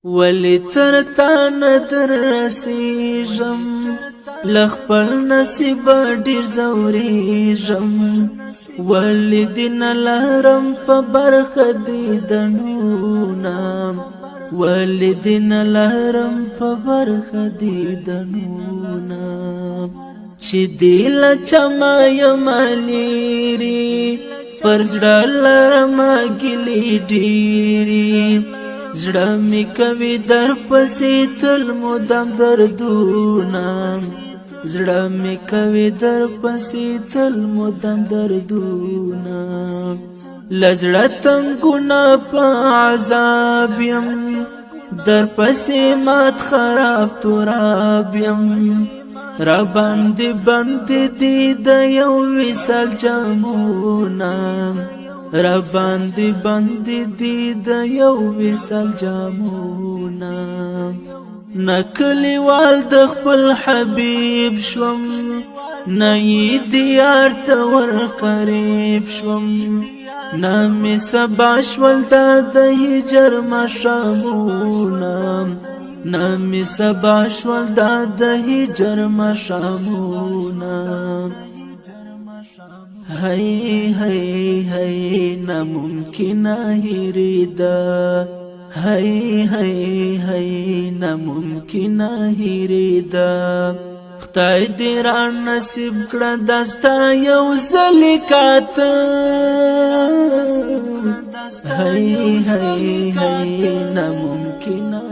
ولی تر تا ندر رسیجم لخپل نصیب ډیر زوریجم ولی دین لهرم په برخه دی دنونم ولی دین لهرم په برخه دی دنونم چې دی لچما یمالیری پر زړه لرم ګلی ډیری زړه می کوي در پسې تل مدام دردونه زړه می کوي در پسې تل مدام دردونه لزړه تنګونه په عذاب یم در پسې مات خراب تراب یم را باندې باندې دی د یو وصال جامونه را باندې باندې دی د یو وصال جامونه نکلی وال د خپل حبیب شوم نه دیار ته ور قریب شوم نه می سبا شول د هجر مشامونه نه می سبا شول د هجر مشامونه هی هی هی ناممکن هیریدا هی هی هی ناممکن هیریدا خدای دې را نصیب کړه دستا یو زلیکات هی هی هی ناممکن